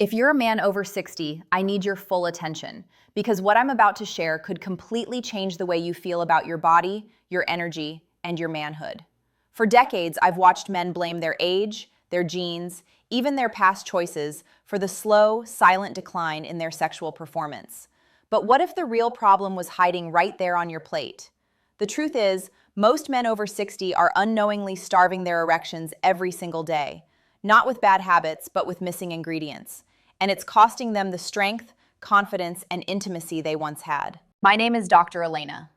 If you're a man over 60, I need your full attention because what I'm about to share could completely change the way you feel about your body, your energy, and your manhood. For decades, I've watched men blame their age, their genes, even their past choices for the slow, silent decline in their sexual performance. But what if the real problem was hiding right there on your plate? The truth is, most men over 60 are unknowingly starving their erections every single day, not with bad habits, but with missing ingredients. And it's costing them the strength, confidence, and intimacy they once had. My name is Dr. Elena.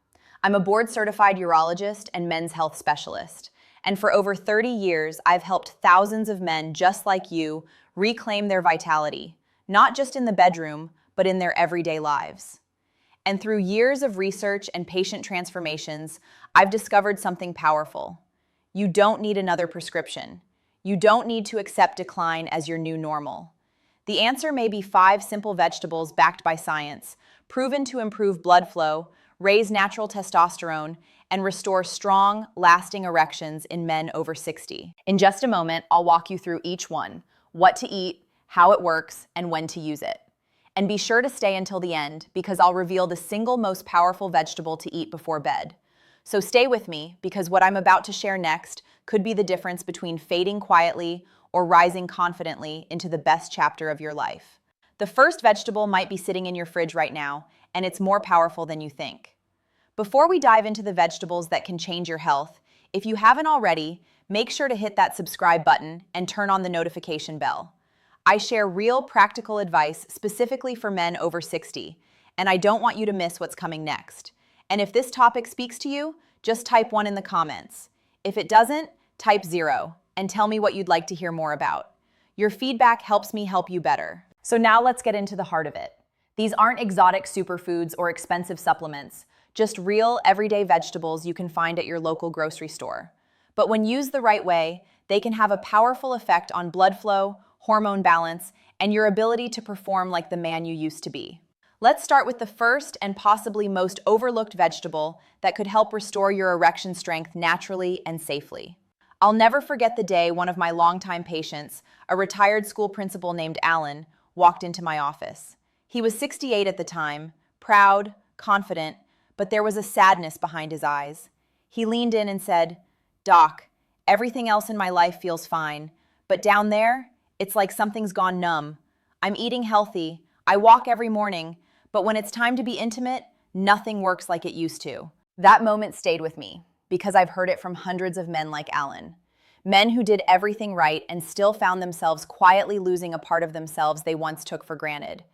I'm a board-certified urologist and men's health specialist. And for over 30 years, I've helped thousands of men just like you reclaim their vitality, not just in the bedroom, but in their everyday lives. And through years of research and patient transformations, I've discovered something powerful. You don't need another prescription. You don't need to accept decline as your new normal. The answer may be 5 simple vegetables backed by science, proven to improve blood flow, raise natural testosterone, and restore strong, lasting erections in men over 60. In just a moment, I'll walk you through each one, what to eat, how it works, and when to use it. And be sure to stay until the end because I'll reveal the single most powerful vegetable to eat before bed. So stay with me because what I'm about to share next could be the difference between fading quietly or rising confidently into the best chapter of your life. The first vegetable might be sitting in your fridge right now, and it's more powerful than you think. Before we dive into the vegetables that can change your health, if you haven't already, make sure to hit that subscribe button and turn on the notification bell. I share real practical advice specifically for men over 60, and I don't want you to miss what's coming next. And if this topic speaks to you, just type 1 in the comments. If it doesn't, type 0 and tell me what you'd like to hear more about. Your feedback helps me help you better. So now let's get into the heart of it. These aren't exotic superfoods or expensive supplements, just real everyday vegetables you can find at your local grocery store. But when used the right way, they can have a powerful effect on blood flow, hormone balance, and your ability to perform like the man you used to be. Let's start with the first and possibly most overlooked vegetable that could help restore your erection strength naturally and safely. I'll never forget the day one of my longtime patients, a retired school principal named Alan, walked into my office. He was 68 at the time, proud, confident, but there was a sadness behind his eyes. He leaned in and said, "Doc, everything else in my life feels fine, but down there, it's like something's gone numb. I'm eating healthy, I walk every morning, but when it's time to be intimate, nothing works like it used to." That moment stayed with me because I've heard it from hundreds of men like Alan. Men who did everything right and still found themselves quietly losing a part of themselves they once took for granted.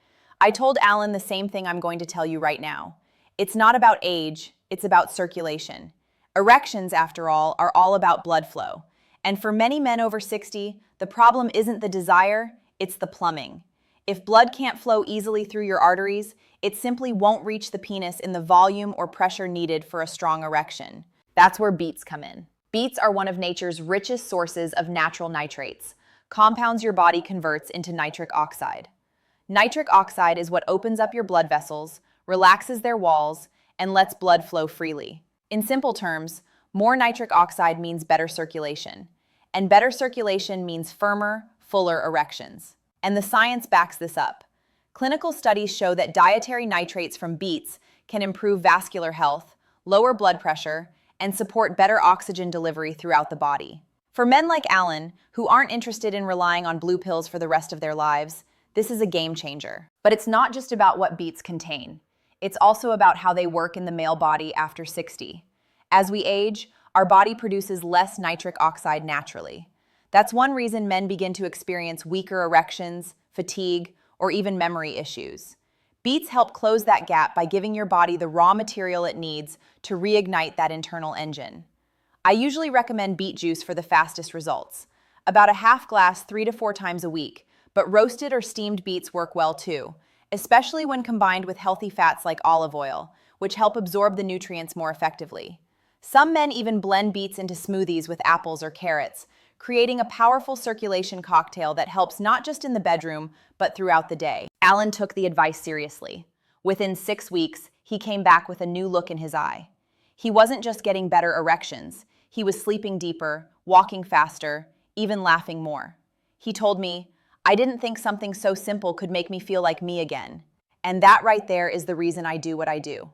I told Alan the same thing I'm going to tell you right now. It's not about age, it's about circulation. Erections, after all, are all about blood flow. And for many men over 60, the problem isn't the desire, it's the plumbing. If blood can't flow easily through your arteries, it simply won't reach the penis in the volume or pressure needed for a strong erection. That's where beets come in. Beets are one of nature's richest sources of natural nitrates, compounds your body converts into nitric oxide. Nitric oxide is what opens up your blood vessels, relaxes their walls, and lets blood flow freely. In simple terms, more nitric oxide means better circulation, and better circulation means firmer, fuller erections. And the science backs this up. Clinical studies show that dietary nitrates from beets can improve vascular health, lower blood pressure, and support better oxygen delivery throughout the body. For men like Alan, who aren't interested in relying on blue pills for the rest of their lives, this is a game changer. But it's not just about what beets contain. It's also about how they work in the male body after 60. As we age, our body produces less nitric oxide naturally. That's one reason men begin to experience weaker erections, fatigue, or even memory issues. Beets help close that gap by giving your body the raw material it needs to reignite that internal engine. I usually recommend beet juice for the fastest results, about a half glass 3 to 4 times a week, but roasted or steamed beets work well too, especially when combined with healthy fats like olive oil, which help absorb the nutrients more effectively. Some men even blend beets into smoothies with apples or carrots, creating a powerful circulation cocktail that helps not just in the bedroom, but throughout the day. Alan took the advice seriously. Within 6 weeks, he came back with a new look in his eye. He wasn't just getting better erections, he was sleeping deeper, walking faster, even laughing more. He told me, I didn't think something so simple could make me feel like me again. And that right there is the reason I do what I do.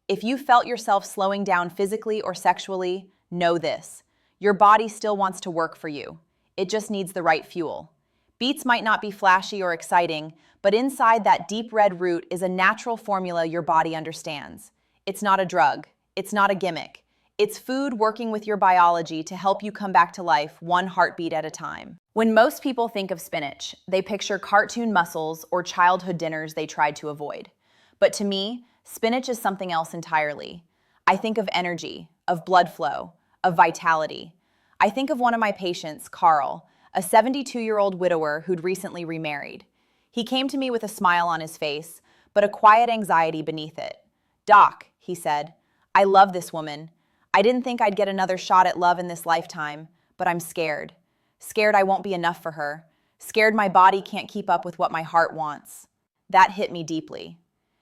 If you felt yourself slowing down physically or sexually, know this. Your body still wants to work for you. It just needs the right fuel. Beets might not be flashy or exciting, but inside that deep red root is a natural formula your body understands. It's not a drug. It's not a gimmick. It's food working with your biology to help you come back to life one heartbeat at a time. When most people think of spinach, they picture cartoon muscles or childhood dinners they tried to avoid. But to me, spinach is something else entirely. I think of energy, of blood flow, of vitality. I think of one of my patients, Carl, a 72-year-old widower who'd recently remarried. He came to me with a smile on his face, but a quiet anxiety beneath it. "Doc," he said, "I love this woman. I didn't think I'd get another shot at love in this lifetime, but I'm scared. Scared I won't be enough for her. Scared my body can't keep up with what my heart wants." That hit me deeply.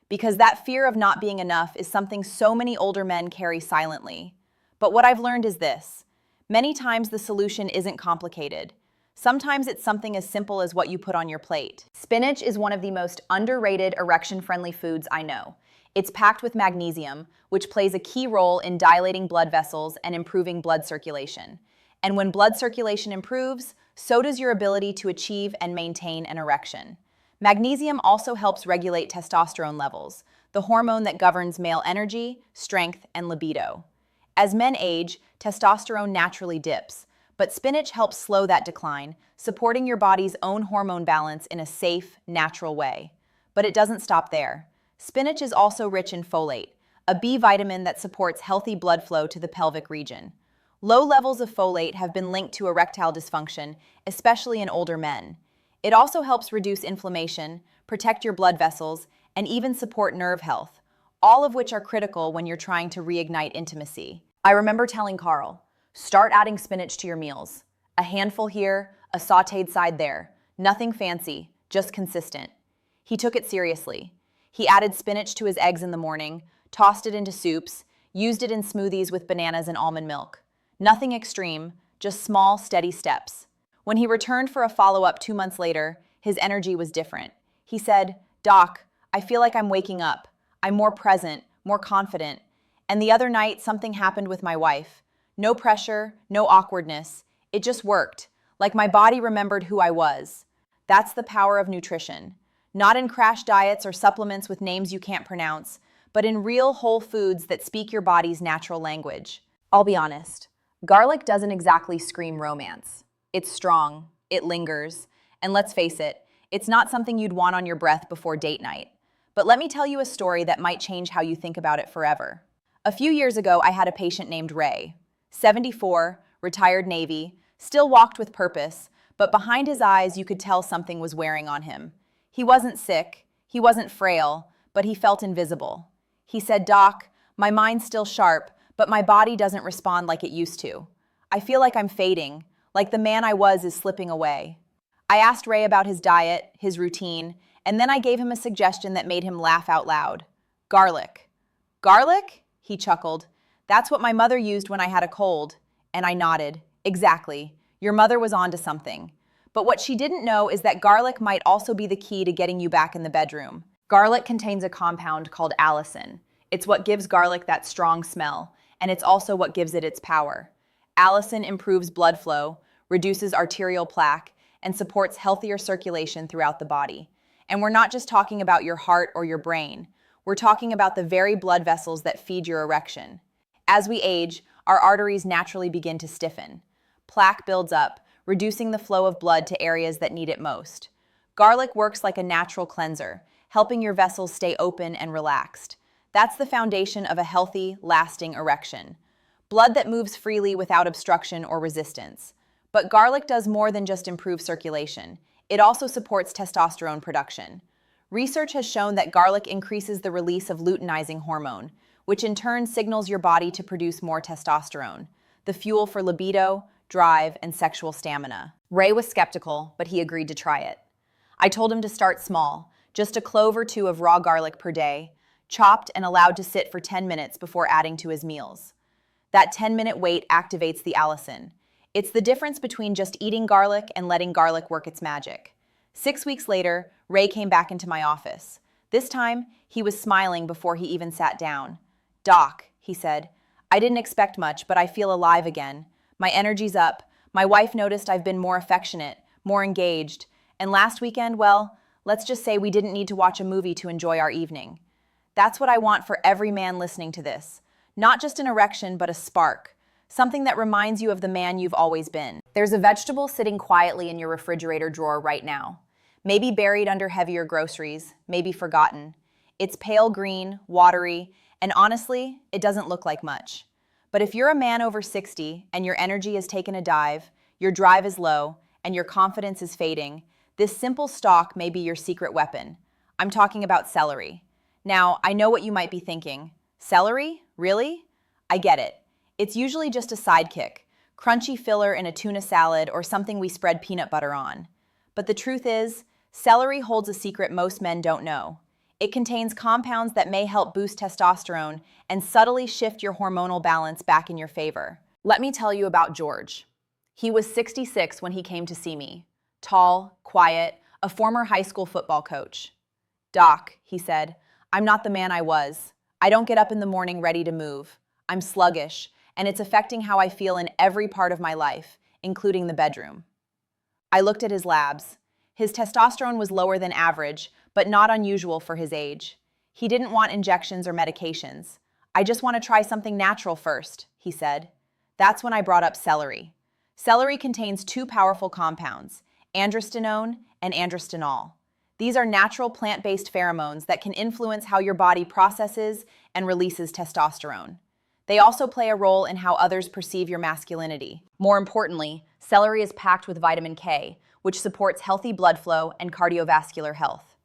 Because that fear of not being enough is something so many older men carry silently. But what I've learned is this. Many times the solution isn't complicated. Sometimes it's something as simple as what you put on your plate. Spinach is one of the most underrated erection-friendly foods I know. It's packed with magnesium, which plays a key role in dilating blood vessels and improving blood circulation. And when blood circulation improves, so does your ability to achieve and maintain an erection. Magnesium also helps regulate testosterone levels, the hormone that governs male energy, strength, and libido. As men age, testosterone naturally dips, but spinach helps slow that decline, supporting your body's own hormone balance in a safe, natural way. But it doesn't stop there. Spinach is also rich in folate, a B vitamin that supports healthy blood flow to the pelvic region. Low levels of folate have been linked to erectile dysfunction, especially in older men. It also helps reduce inflammation, protect your blood vessels, and even support nerve health, all of which are critical when you're trying to reignite intimacy. I remember telling Carl, start adding spinach to your meals. A handful here, a sautéed side there. Nothing fancy, just consistent. He took it seriously. He added spinach to his eggs in the morning, tossed it into soups, used it in smoothies with bananas and almond milk. Nothing extreme, just small, steady steps. When he returned for a follow-up 2 months later, his energy was different. He said, "Doc, I feel like I'm waking up. I'm more present, more confident. And the other night, something happened with my wife. No pressure, no awkwardness. It just worked, like my body remembered who I was." That's the power of nutrition. Not in crash diets or supplements with names you can't pronounce, but in real whole foods that speak your body's natural language. I'll be honest, garlic doesn't exactly scream romance. It's strong, it lingers, and let's face it, it's not something you'd want on your breath before date night. But let me tell you a story that might change how you think about it forever. A few years ago, I had a patient named Ray. 74, retired Navy, still walked with purpose, but behind his eyes you could tell something was wearing on him. He wasn't sick, he wasn't frail, but he felt invisible. He said, "Doc, my mind's still sharp, but my body doesn't respond like it used to. I feel like I'm fading, like the man I was is slipping away." I asked Ray about his diet, his routine, and then I gave him a suggestion that made him laugh out loud. Garlic. "Garlic?" he chuckled. "That's what my mother used when I had a cold." And I nodded. "Exactly. Your mother was onto something." But what she didn't know is that garlic might also be the key to getting you back in the bedroom. Garlic contains a compound called allicin. It's what gives garlic that strong smell, and it's also what gives it its power. Allicin improves blood flow, reduces arterial plaque, and supports healthier circulation throughout the body. And we're not just talking about your heart or your brain. We're talking about the very blood vessels that feed your erection. As we age, our arteries naturally begin to stiffen. Plaque builds up, reducing the flow of blood to areas that need it most. Garlic works like a natural cleanser, helping your vessels stay open and relaxed. That's the foundation of a healthy, lasting erection. Blood that moves freely without obstruction or resistance. But garlic does more than just improve circulation. It also supports testosterone production. Research has shown that garlic increases the release of luteinizing hormone, which in turn signals your body to produce more testosterone, the fuel for libido, drive, and sexual stamina. Ray was skeptical, but he agreed to try it. I told him to start small, just a clove or two of raw garlic per day, chopped and allowed to sit for 10 minutes before adding to his meals. That 10-minute wait activates the allicin. It's the difference between just eating garlic and letting garlic work its magic. 6 weeks later, Ray came back into my office. This time, he was smiling before he even sat down. "Doc," he said, "I didn't expect much, but I feel alive again. My energy's up. My wife noticed I've been more affectionate, more engaged. And last weekend, well, let's just say we didn't need to watch a movie to enjoy our evening." That's what I want for every man listening to this. Not just an erection, but a spark. Something that reminds you of the man you've always been. There's a vegetable sitting quietly in your refrigerator drawer right now. Maybe buried under heavier groceries, maybe forgotten. It's pale green, watery, and honestly, it doesn't look like much. But if you're a man over 60 and your energy has taken a dive, your drive is low, and your confidence is fading, this simple stalk may be your secret weapon. I'm talking about celery. Now, I know what you might be thinking. Celery? Really? I get it. It's usually just a sidekick, crunchy filler in a tuna salad or something we spread peanut butter on. But the truth is, celery holds a secret most men don't know. It contains compounds that may help boost testosterone and subtly shift your hormonal balance back in your favor. Let me tell you about George. He was 66 when he came to see me. Tall, quiet, a former high school football coach. "Doc," he said, "I'm not the man I was. I don't get up in the morning ready to move. I'm sluggish, and it's affecting how I feel in every part of my life, including the bedroom." I looked at his labs. His testosterone was lower than average, but not unusual for his age. He didn't want injections or medications. "I just want to try something natural first," he said. That's when I brought up celery. Celery contains two powerful compounds, androstenone and androstenol. These are natural plant-based pheromones that can influence how your body processes and releases testosterone. They also play a role in how others perceive your masculinity. More importantly, celery is packed with vitamin K, which supports healthy blood flow and cardiovascular health.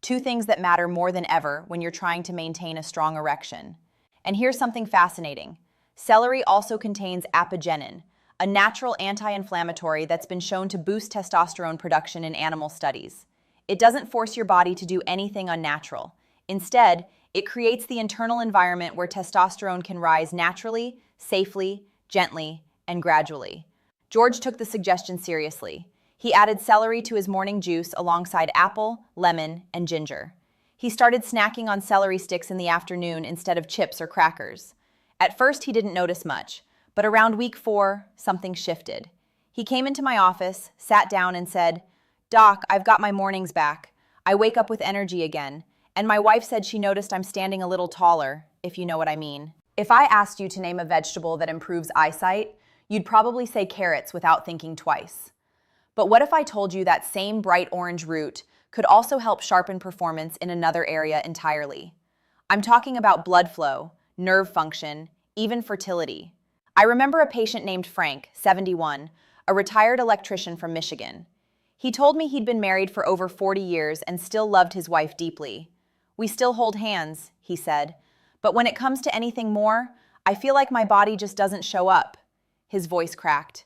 Two things that matter more than ever when you're trying to maintain a strong erection. And here's something fascinating. Celery also contains apigenin, a natural anti-inflammatory that's been shown to boost testosterone production in animal studies. It doesn't force your body to do anything unnatural. Instead, it creates the internal environment where testosterone can rise naturally, safely, gently, and gradually. George took the suggestion seriously. He added celery to his morning juice alongside apple, lemon, and ginger. He started snacking on celery sticks in the afternoon instead of chips or crackers. At first, he didn't notice much, but around week 4, something shifted. He came into my office, sat down, and said, "Doc, I've got my mornings back. I wake up with energy again, and my wife said she noticed I'm standing a little taller, if you know what I mean." If I asked you to name a vegetable that improves eyesight, you'd probably say carrots without thinking twice. But what if I told you that same bright orange root could also help sharpen performance in another area entirely? I'm talking about blood flow, nerve function, even fertility. I remember a patient named Frank, 71, a retired electrician from Michigan. He told me he'd been married for over 40 years and still loved his wife deeply. "We still hold hands," he said, "but when it comes to anything more, I feel like my body just doesn't show up." His voice cracked.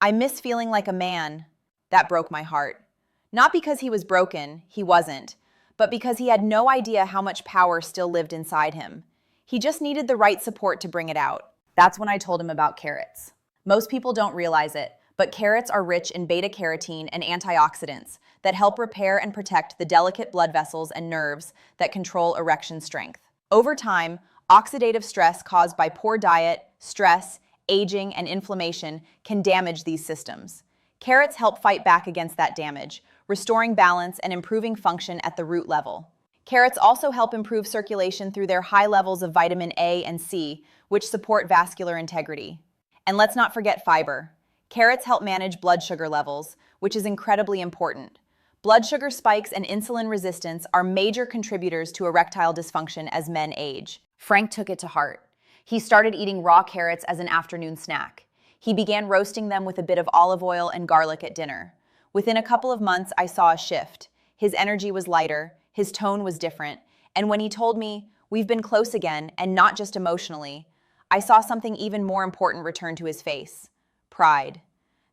"I miss feeling like a man." That broke my heart. Not because he was broken, he wasn't, but because he had no idea how much power still lived inside him. He just needed the right support to bring it out. That's when I told him about carrots. Most people don't realize it, but carrots are rich in beta-carotene and antioxidants that help repair and protect the delicate blood vessels and nerves that control erection strength. Over time, oxidative stress caused by poor diet, stress, aging, and inflammation can damage these systems. Carrots help fight back against that damage, restoring balance and improving function at the root level. Carrots also help improve circulation through their high levels of vitamin A and C, which support vascular integrity. And let's not forget fiber. Carrots help manage blood sugar levels, which is incredibly important. Blood sugar spikes and insulin resistance are major contributors to erectile dysfunction as men age. Frank took it to heart. He started eating raw carrots as an afternoon snack. He began roasting them with a bit of olive oil and garlic at dinner. Within a couple of months, I saw a shift. His energy was lighter, his tone was different, and when he told me, "We've been close again, and not just emotionally," I saw something even more important return to his face: pride.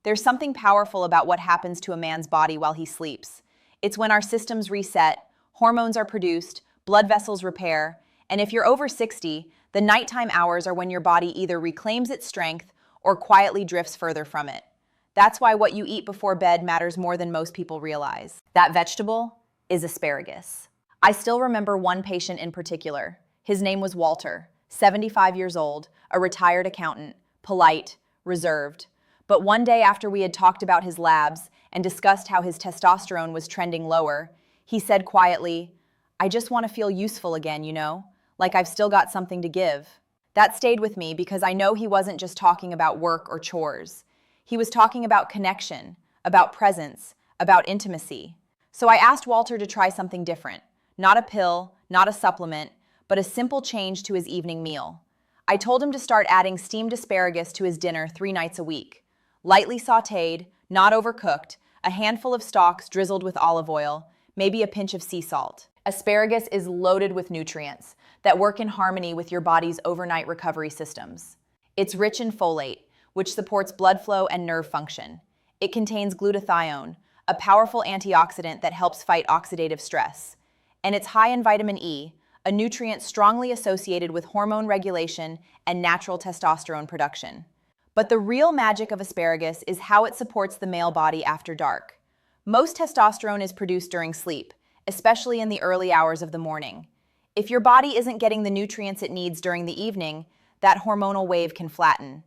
There's something powerful about what happens to a man's body while he sleeps. It's when our systems reset, hormones are produced, blood vessels repair, and if you're over 60, the nighttime hours are when your body either reclaims its strength or quietly drifts further from it. That's why what you eat before bed matters more than most people realize. That vegetable is asparagus. I still remember one patient in particular. His name was Walter, 75 years old, a retired accountant, polite, reserved. But one day after we had talked about his labs and discussed how his testosterone was trending lower, he said quietly, "I just want to feel useful again, like I've still got something to give." That stayed with me because I know he wasn't just talking about work or chores. He was talking about connection, about presence, about intimacy. So I asked Walter to try something different. Not a pill, not a supplement, but a simple change to his evening meal. I told him to start adding steamed asparagus to his dinner 3 nights a week. Lightly sautéed, not overcooked, a handful of stalks drizzled with olive oil, maybe a pinch of sea salt. Asparagus is loaded with nutrients that work in harmony with your body's overnight recovery systems. It's rich in folate, which supports blood flow and nerve function. It contains glutathione, a powerful antioxidant that helps fight oxidative stress. And it's high in vitamin E, a nutrient strongly associated with hormone regulation and natural testosterone production. But the real magic of asparagus is how it supports the male body after dark. Most testosterone is produced during sleep, especially in the early hours of the morning. If your body isn't getting the nutrients it needs during the evening, that hormonal wave can flatten.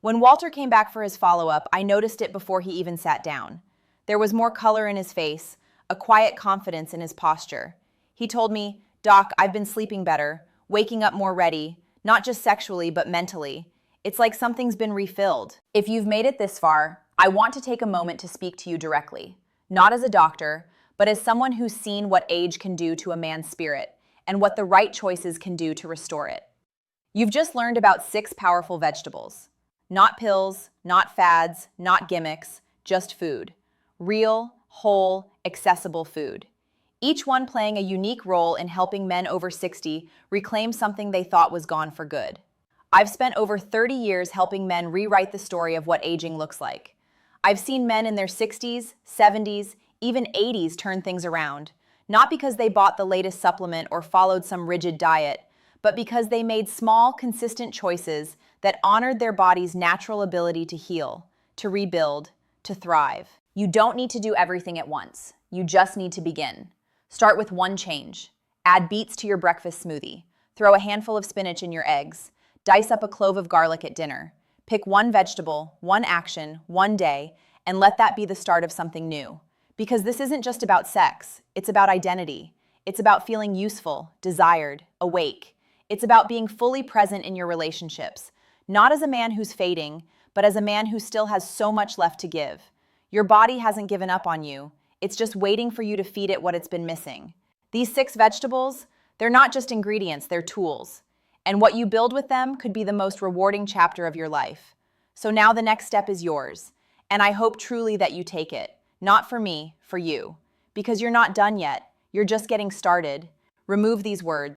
When Walter came back for his follow-up, I noticed it before he even sat down. There was more color in his face, a quiet confidence in his posture. He told me, "Doc, I've been sleeping better, waking up more ready, not just sexually, but mentally. It's like something's been refilled." If you've made it this far, I want to take a moment to speak to you directly. Not as a doctor, but as someone who's seen what age can do to a man's spirit and what the right choices can do to restore it. You've just learned about 6 powerful vegetables. Not pills, not fads, not gimmicks, just food. Real, whole, accessible food. Each one playing a unique role in helping men over 60 reclaim something they thought was gone for good. I've spent over 30 years helping men rewrite the story of what aging looks like. I've seen men in their 60s, 70s, even 80s turn things around, not because they bought the latest supplement or followed some rigid diet, but because they made small, consistent choices that honored their body's natural ability to heal, to rebuild, to thrive. You don't need to do everything at once. You just need to begin. Start with one change. Add beets to your breakfast smoothie. Throw a handful of spinach in your eggs. Dice up a clove of garlic at dinner. Pick one vegetable, one action, one day, and let that be the start of something new. Because this isn't just about sex, it's about identity. It's about feeling useful, desired, awake. It's about being fully present in your relationships, not as a man who's fading, but as a man who still has so much left to give. Your body hasn't given up on you. It's just waiting for you to feed it what it's been missing. These 6 vegetables, they're not just ingredients, they're tools. And what you build with them could be the most rewarding chapter of your life. So now the next step is yours. And I hope truly that you take it. Not for me, for you. Because you're not done yet. You're just getting started. Remove these words.